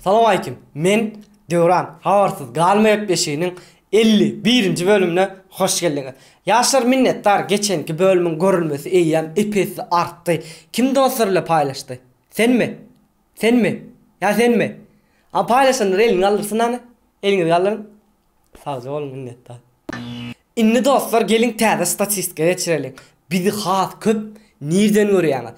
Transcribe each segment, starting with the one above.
Salam aleyküm. Men Döwran Habarsız Galmayak Beşiğinin 51. bölümüne hoş geldiniz. Yaşlar minnettar, geçenki bölümün görülmesi eyyem epesi arttı. Kim dostlarıyla paylaştı? Sen mi? Sen mi? Ya sen mi? Ama paylaşanları elini alırsın hani. Elini alırın. Sağcı olun minnettar. İnni dostlar gelin täze statistika geçirelim. Bizi has köp nereden görýäňiz?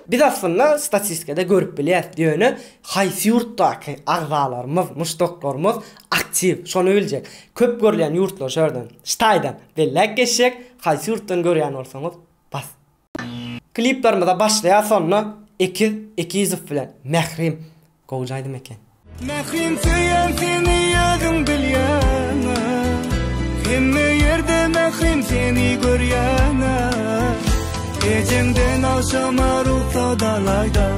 Biz aslında statistikada görüp bilýäs diýeni haýsy ýurtdaky agzalarymyz, muşdoklarymız aktiv, şonu biljek. Köp görülen ýurtlar şerden, Ştaýdan bellek geçecek, haýsy ýurtdan görýän bolsaňyz bas. Kliplerimize başlaýar sonra 200 bilen Mehrim goýjaydy eken. Mehrim söýen seni ýazgyň bilýäne, hemme ýerde mehrim seni görýäne. Gecemden akşama ruhta dalayda,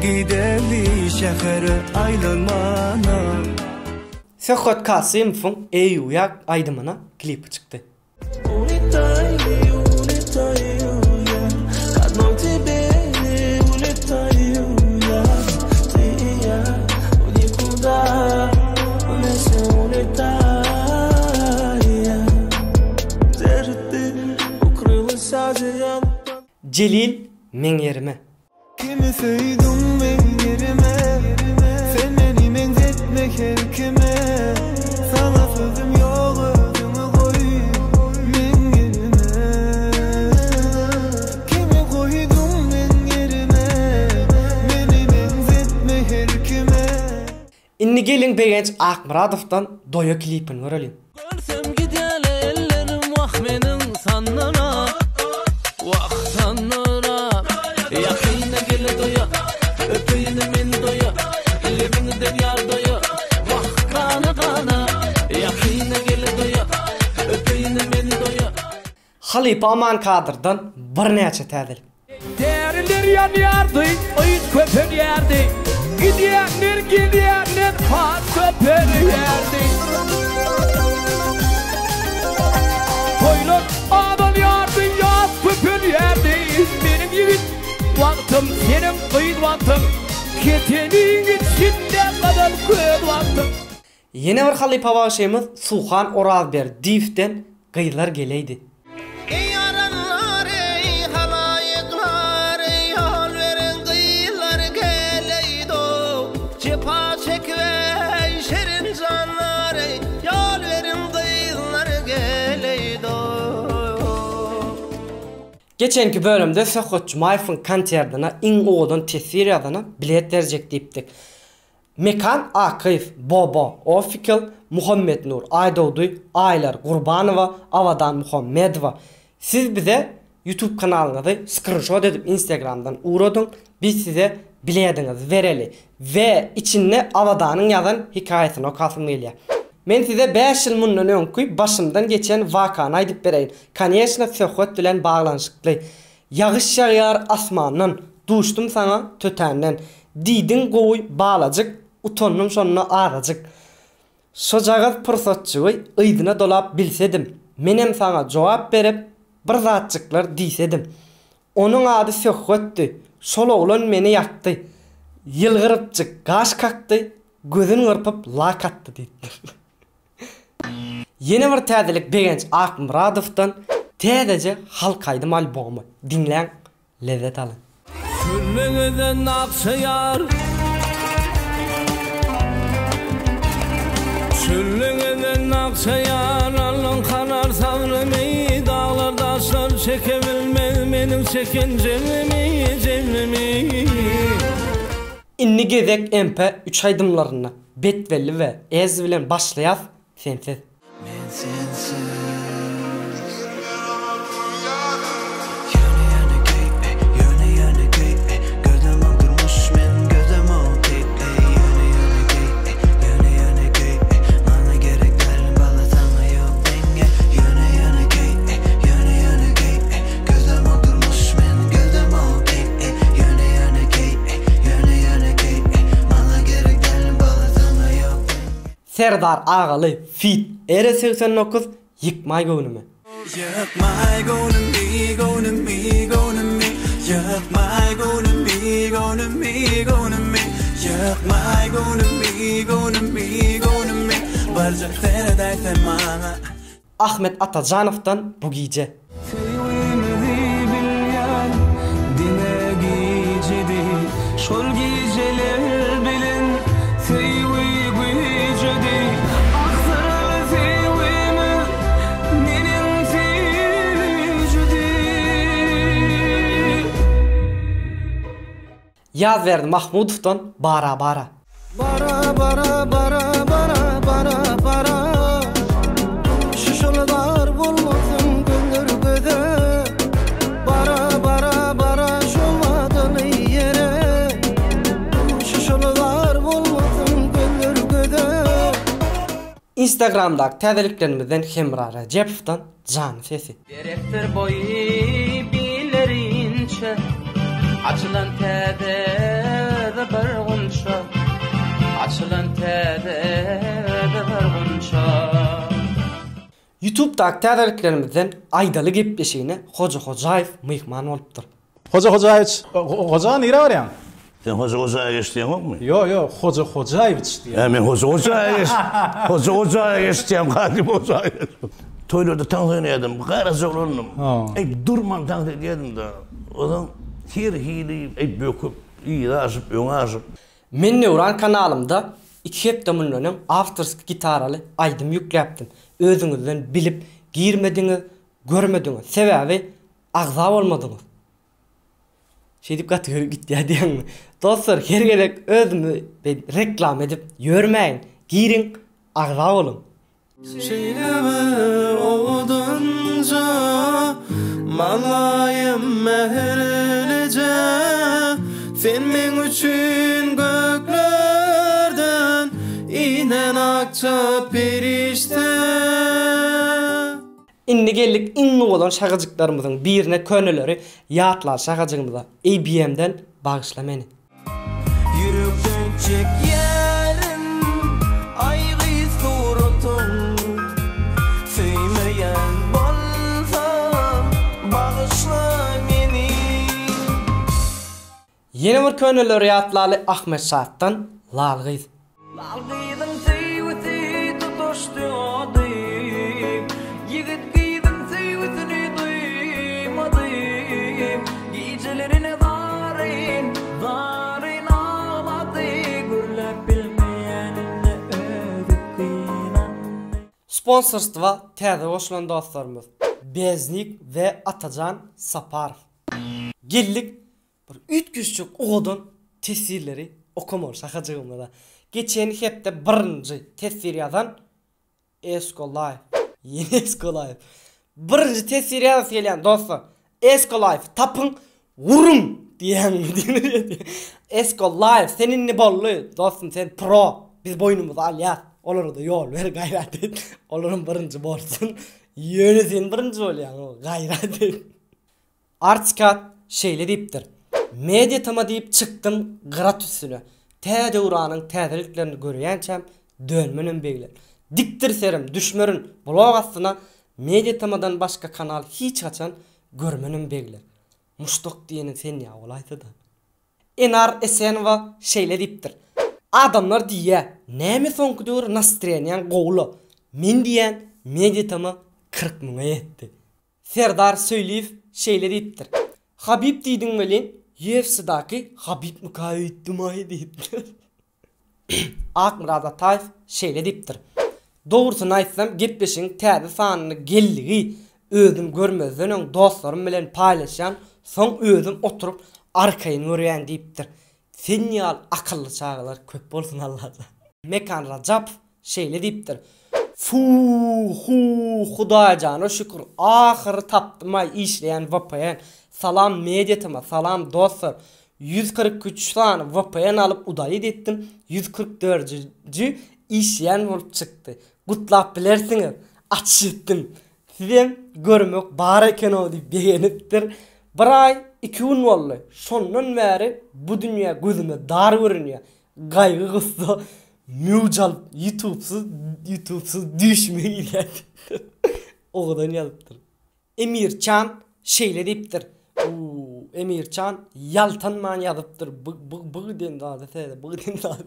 giderli şehre aylanmana. Söhbet Kasım'ın ey uyak aydımına klipi çıktı. Celil men yerime. Kimi söydüm men yerime, sen beni menzetmek her kime. Sana sözüm yok özümü koy men yerime. Kimi koydum men yerime, beni menzetmek her kime. İnni gelin Begenç Akmuradov'dan doya klipini görelim. Görsem gideli ellerim vah menin sanlara. Vah sanlara. Yakine gele doya, öpeyini min doya. Ellerimden yar doya. Vah kana kana. Yakine gele doya, öpeyini min doya. Halipa Aman Kadır'dan bir neçe täzeli. Deriler yanardı, oyun köpür yerdi. Gidiyenler pas köpür yerdi. Toyluk ağdan yardı, yaz köpür yerdi. Benim yiğit vaktım, senin kıyıt vaktım. Ketenin içinde kadar kıyıt vaktım. Yine bir Halipa başımız Suhan Orazber Dif'ten kıyılar geleydi. Ey yaranlar, ey halayıklar, ey yol verin kıyılar geleydo. Cepa çek ve şerin canlar, ey yol verin kıyılar geleydo. Geçenki bölümde Söhbetçi Mayfın konsertine in oğudun tesir yazana bilet verecek deyiptik. Mekan Akif, Bobo, Ofikil, Muhammed Nur, Aydoğduy, Aylar, Gurbanova, Avadan Muhammedova. Siz bize YouTube kanalınızı screenshot edip Instagram'dan uğradın. Biz size biletiniz vereli ve içinde Avadan'ın yazan hikayesini okasım geliyor. Men size 5 yıl mundan öňkü başımdan geçen vakany aýdyp bereýin. Kanyesna söhbet bilen baglanşykly. Yağış yağar asmandan, duşdum sana tötänden. Diýdiň gowy balajyk, utonnum şonuna arajyk. Şojagaz pursatçy ýdyna dolap bilsedim. Menem sana jogap berip bir zatçyklar diýsedim. Onuň ady söhbetdi. Şol oglan meni ýatdy. Ýylgyrypçyk gaş kakdy, gözüni gyrpyp lakatdy diýdi. Yeni bir täzelik Begenç Akmuradov'dan täzece halkaýdym albomy. Dinleň, lezzet alın. Sürmegeden akşayar. Sürmegeden akşayar. Alın kanar savrimi. Dağlar taşlar çekebilmez benim çekincemi, cemlemi. İnni gezek MP 3 aydımlarına Betvelli ve Ez bilen başlaýas sensiz. Men sensiz. Serdar Ağaly fit R89 yıkmay göwnüme. Yıkmay göwnümi, göwnümi, göwnümi. Yıkmay göwnümi, göwnümi, göwnümi. Yıkmay gönlümü Barcak teredaysen bana Ahmet Atacanov'dan bu gece. Sevimli bilyen dine gecedi Şol geceler bilin sevgi gecedi Aksaralı sevimi nenin sevicidi Yaz verdi Mahmudov'dan Bara Bara. Bara bara bara bara bara bara Şuşullar bulmasın gönül göze Bara bara bara şolmadın yere Şuşullar bulmasın gönül göze Instagram'daki təzəliklərimizdən Hemra Rəcepov'dan Can Sesi. Direktör boyu bilerinçe Açılan tede de bargunça Açılan tede de bargunça YouTube'daki təzəliklərimizdən Aydalı Gepleşiğine Hoca Hocayev mihman olubdur. Hoca nere var yani? Sen Hoca'ya geçtiğin yok mu? Yo, Hocayeviç diye. Hemen Hoca'ya geç. Hoca'ya geçtiğim kadim Hoca'ya geç. Toylerde tanıdığını yedim, gayrıca olunum. Durman tanıdığını yedim de. Odan her hili, böküp, iyi de aşıp, öne aşıp. Men Neuran kanalımda 2 heptamının afterski gitaralı aydım yükleyiptim. Özünüzden bilip girmediniz, görmediniz. Sebebi ağza olmadınız. Şey deyip katı gitti ya diyen mi? Dostlar her gerek özümü reklam edip yörmeyin, girin, ağza olun. Şeyleme oğudunca Malayım meherlece Sen men üçün göklerden İnen akça perişte İnni geldik inni olan şakacıklarımızın birine könülleri yatlar şakacığımıza ABM'den bağışlameni. Yürüp çek yerin Aygı suratın Sevmeyen bolsa Bağışla beni Yeni bir könülleri yatlarlı Ahmet Saat'tan Lalgıyız. Lalgıydın sevgisi tutuştu adım Yigit giydin sevgisini duymadım Gecelerine varin ağladı Gürlep bilmeyenine ödük kıymandı Sponsorstva təzə qoşulan dostlarımız Beznik ve Atacan Saparov. Geldik bir 3 küçük oğudun tesirleri okumur şakacığımda da. Geçen hepte birinci tesir yazan Eskolife. Yeni Eskolife. Birinci tesir yazan gelen dostlar Eskolife tapın vurun diyen mi? Eskolife seninle bollu dostum sen pro. Biz boynumuzu al yaz. Olur da yol ver gayret et. Olurum birinci bolsun. Yönü sen birinci ol yani o gayret et. Artikat şeyle deyiptir. Medyatama deyip çıktım gırat üstüne. Täze uranın täzeliklerini görýänçem dönmenin beýler. Diktir serim düşmörün blog astyna Medyatamadan başka kanal hiç açan görmenin beýler. Muştok diýeni sen ya olaydy da. Enar Esenova şeyle deyipdir. Adamlar diýe, näme soňky nastreniyan gowlu. Men diýen Medyatama 40 000 ýetdi. Serdar Söýleýew şeyle deyipdir. Habib diýdiň welin UFC'daki Habib Mukayyetdimay deyipdir. Akmurad Ataev şeyle deyipdir. Doğrusunu aýtsam gepleşiň täze sanyny gelligi özüm görmezden öň dostlarym bilen paýlaşan, soň özüm oturup arkaýyn görýän deyipdir. Sen ýal akylly çağlar köp bolsun Allah'a. Mekan Rajap şeyle deyipdir. Hudaýjana şükür ahir tapdyma işleýän VPN. Salam Medyatama, salam dostlar. 143 tane VPN alıp udaýy etdim. 144-nji işleýän bolup çykdy. Gutlap bilersiňiz. Açypdym. Sizem görmek bar eken o diýip beýenipdir. Bir ay 2 gün boldy. Şondan bäri bu dünýä gözüme dar görünýär. Gaýgy gysdy. Müjal YouTube'suz düşmeýär. Oňdan ýalypdyr. Emir Can şeyle deyipdir. Emircan yaltanman yazıptır. Bu den dadı sede, bu den dadı.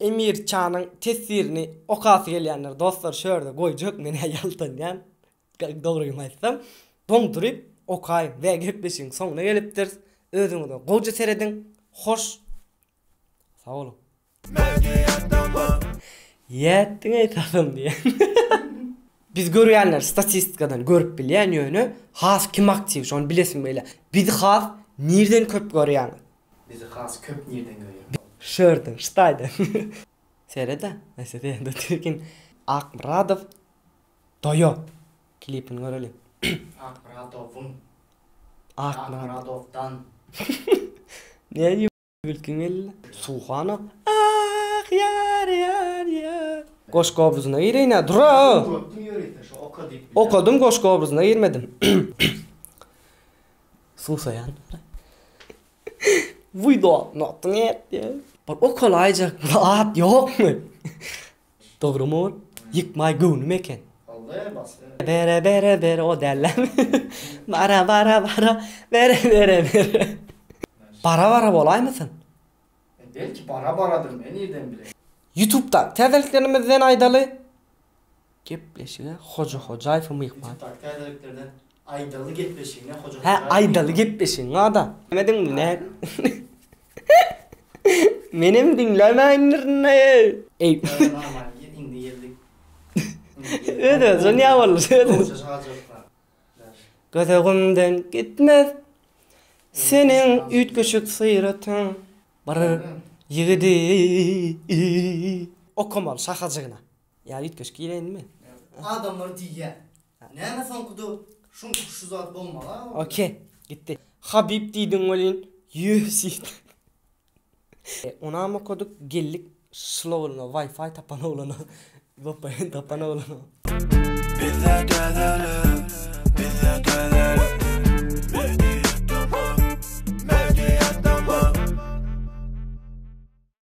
Emircan'ın tesirini okası gelýänler dostlar şöyle goýjak mene yaltanýan. Dogry aýtsam, doňduryp okay we gepleşiň soňuna gelipdir. Özüňizi goýja seredin. Hoş. Sağ olun. Yettiň eýtasym diye. Biz görýänler statistikadan görüp bilýän ýöne has kim aktiv şonu bilesin beýle. Bizi has nerden köp görýän? Bizi has köp nerden görýän? Şerden, ştaýdan. Serede, mesela de Türk'in Akmuradov Doyo klipini görelim. Akmuradov'dan Ne diyor bilkin elle? Suhana. Ah yar yar yar. Goşka obrazına gireyne dura. Okudum goşka obrazına girmedim. Susayan. Vuydo notun et ya. Bak o kolayca at yok mu? Doğru mu? Yıkmay gönlü meken. Vallahi bas. Bere o derler. Bara bere. Bara bolay mısın? Belki baradır ben nereden bileyim. YouTube'da terdeliklerimizden aydalı gepleşine hoca ayfımı yıkmay. YouTube'da terdeliklerden aydalı gepleşiğine hoca. He aydalı gepleşin ada. Demedin mi ne? Benim dinlemeyin ne? Ey. Normal indi geldik. Öyle son ya vallahi. Gözümden gitmez. Senin üç küçük sıyratın. Barı yığdı. Okumal şakacığına. Ya üç küçük gireyin mi? Adamlar diye. Ne sen kudu? Şun kuşu zat bolmalı. Okey. Gitti. Habib diydin olin. Yüzsüz. Ona mı koduk gellik slow'una Wi-Fi tapana olana. VPN tapana olana. Bize dönelim.